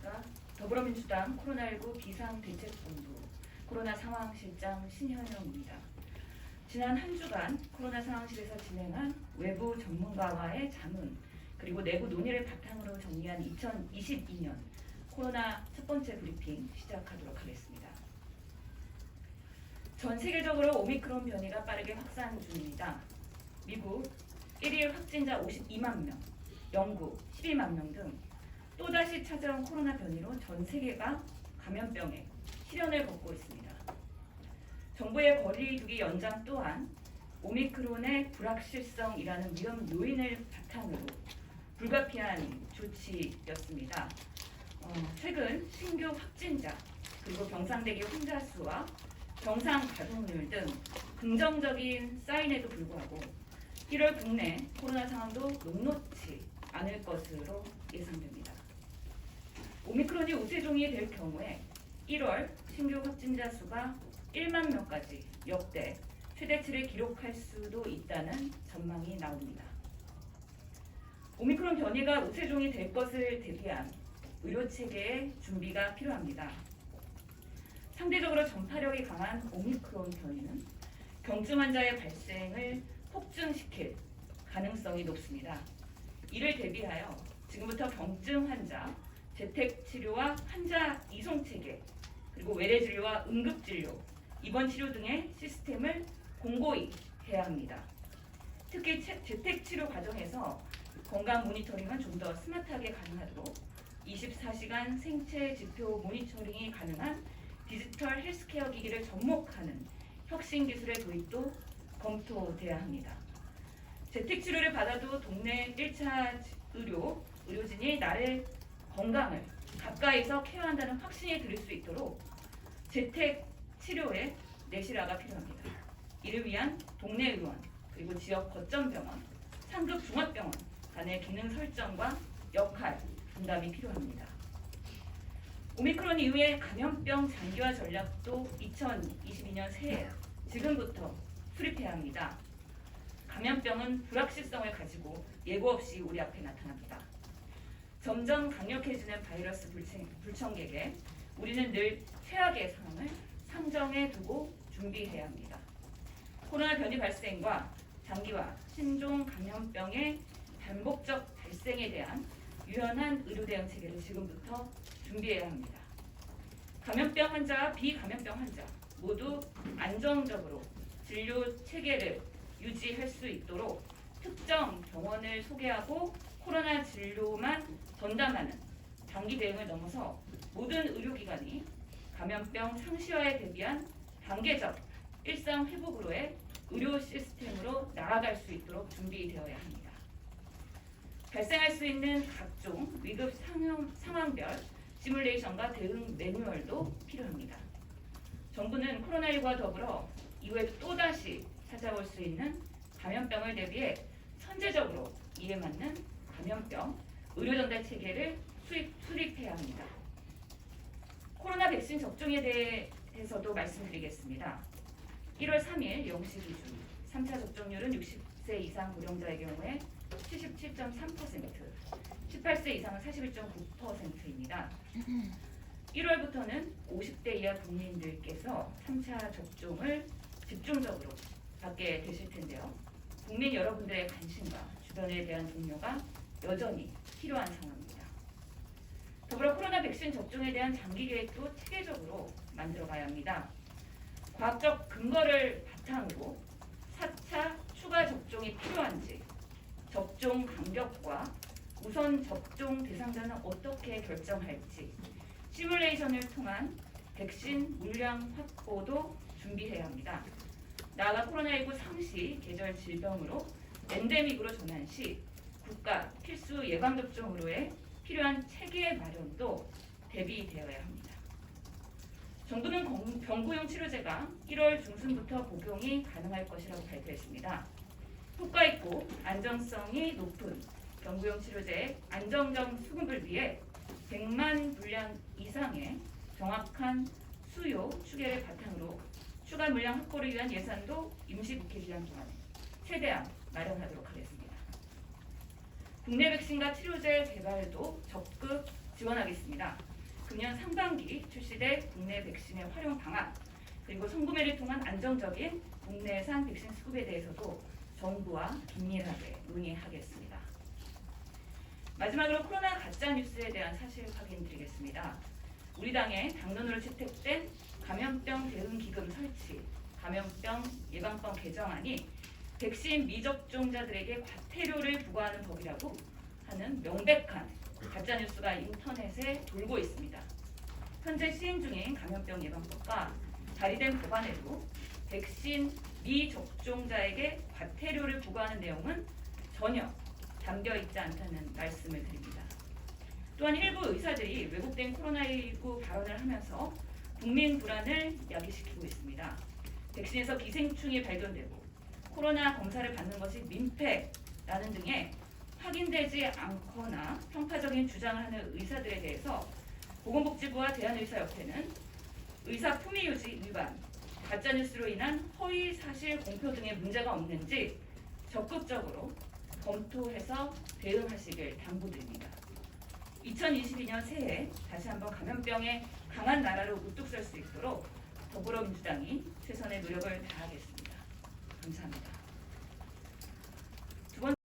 안녕하십니까. 더불어민주당 코로나19 비상대책본부 코로나 상황실장 신현영입니다. 지난 한 주간 코로나 상황실에서 진행한 외부 전문가와의 자문 그리고 내부 논의를 바탕으로 정리한 2022년 코로나 첫 번째 브리핑 시작하도록 하겠습니다. 전 세계적으로 오미크론 변이가 빠르게 확산 중입니다. 미국 1일 확진자 52만 명, 영국 12만 명 등 또다시 찾아온 코로나 변이로 전 세계가 감염병에 시련을 겪고 있습니다. 정부의 거리두기 연장 또한 오미크론의 불확실성이라는 위험 요인을 바탕으로 불가피한 조치였습니다. 최근 신규 확진자 그리고 병상대기 환자 수와 병상 가동률 등 긍정적인 사인에도 불구하고 1월 국내 코로나 상황도 녹록지 않을 것으로 예상됩니다. 오미크론이 우세종이 될 경우에 1월 신규 확진자 수가 1만 명까지 역대 최대치를 기록할 수도 있다는 전망이 나옵니다. 오미크론 변이가 우세종이 될 것을 대비한 의료체계의 준비가 필요합니다. 상대적으로 전파력이 강한 오미크론 변이는 경증 환자의 발생을 폭증시킬 가능성이 높습니다. 이를 대비하여 지금부터 경증 환자, 재택치료와 환자 이송체계, 그리고 외래진료와 응급진료, 입원치료 등의 시스템을 공고히 해야 합니다. 특히 재택치료 과정에서 건강 모니터링은 좀 더 스마트하게 가능하도록 24시간 생체 지표 모니터링이 가능한 디지털 헬스케어 기기를 접목하는 혁신 기술의 도입도 검토돼야 합니다. 재택치료를 받아도 동네 1차 의료진이 나의 건강을 가까이서 케어한다는 확신이 들을 수 있도록 재택치료에 내실화가 필요합니다. 이를 위한 동네 의원 그리고 지역 거점병원, 상급 종합병원 간의 기능 설정과 역할 분담이 필요합니다. 오미크론 이후의 감염병 장기화 전략도 2022년 새해 지금부터 수립해야 합니다. 감염병은 불확실성을 가지고 예고 없이 우리 앞에 나타납니다. 점점 강력해지는 바이러스 불청객에 우리는 늘 최악의 상황을 상정해 두고 준비해야 합니다. 코로나 변이 발생과 장기화, 신종 감염병의 반복적 발생에 대한 유연한 의료 대응 체계를 지금부터 준비해야 합니다. 감염병 환자와 비감염병 환자 모두 안정적으로 진료 체계를 유지할 수 있도록 특정 병원을 소개하고 코로나 진료만 전담하는 단기 대응을 넘어서 모든 의료기관이 감염병 상시화에 대비한 단계적 일상 회복으로의 의료 시스템으로 나아갈 수 있도록 준비되어야 합니다. 발생할 수 있는 각종 위급 상황별 시뮬레이션과 대응 매뉴얼도 필요합니다. 정부는 코로나19와 더불어 이후에도 또다시 찾아올 수 있는 감염병을 대비해 선제적으로 이에 맞는 감염병 의료 전달 체계를 수립해야 합니다. 코로나 백신 접종에 대해서도 말씀드리겠습니다. 1월 3일 0시 기준 3차 접종률은 60세 이상 고령자의 경우에 77.3%, 18세 이상은 41.9%입니다. 1월부터는 50대 이하 국민들께서 3차 접종을 집중적으로 받게 되실 텐데요. 국민 여러분들의 관심과 주변에 대한 동료가 여전히 필요한 상황입니다. 더불어 코로나 백신 접종에 대한 장기 계획도 체계적으로 만들어가야 합니다. 과학적 근거를 바탕으로 4차 추가 접종이 필요한지, 접종 간격과 우선 접종 대상자는 어떻게 결정할지, 시뮬레이션을 통한 백신 물량 확보도 준비해야 합니다. 나아가 코로나19 상시 계절 질병으로 엔데믹으로 전환 시 국가 필수 예방접종으로의 필요한 체계 마련도 대비되어야 합니다. 정부는 경구용 치료제가 1월 중순부터 복용이 가능할 것이라고 발표했습니다. 효과 있고 안정성이 높은 경구용 치료제의 안정적 수급을 위해 100만 분량 이상의 정확한 수요 추계를 바탕으로 추가 물량 확보를 위한 예산도 임시국회 기간 동안에 최대한 마련하도록 하겠습니다. 국내 백신과 치료제 개발도 적극 지원하겠습니다. 금년 상반기 출시될 국내 백신의 활용 방안, 그리고 성구매를 통한 안정적인 국내산 백신 수급에 대해서도 정부와 긴밀하게 논의하겠습니다. 마지막으로 코로나 가짜뉴스에 대한 사실 확인드리겠습니다. 우리 당의 당론으로 채택된 감염병 대응기금 설치, 감염병 예방법 개정안이 백신 미접종자들에게 과태료를 부과하는 법이라고 하는 명백한 가짜뉴스가 인터넷에 돌고 있습니다. 현재 시행 중인 감염병 예방법과 발의된 법안에도 백신 미접종자에게 과태료를 부과하는 내용은 전혀 담겨 있지 않다는 말씀을 드립니다. 또한 일부 의사들이 왜곡된 코로나19 발언을 하면서 국민 불안을 야기시키고 있습니다. 백신에서 기생충이 발견되고 코로나 검사를 받는 것이 민폐라는 등의 확인되지 않거나 편파적인 주장을 하는 의사들에 대해서 보건복지부와 대한의사협회는 의사 품위유지 위반, 가짜뉴스로 인한 허위 사실 공표 등의 문제가 없는지 적극적으로 검토해서 대응하시길 당부드립니다. 2022년 새해 다시 한번 감염병의 강한 나라로 우뚝 설 수 있도록 더불어민주당이 최선의 노력을 다하겠습니다. 감사합니다.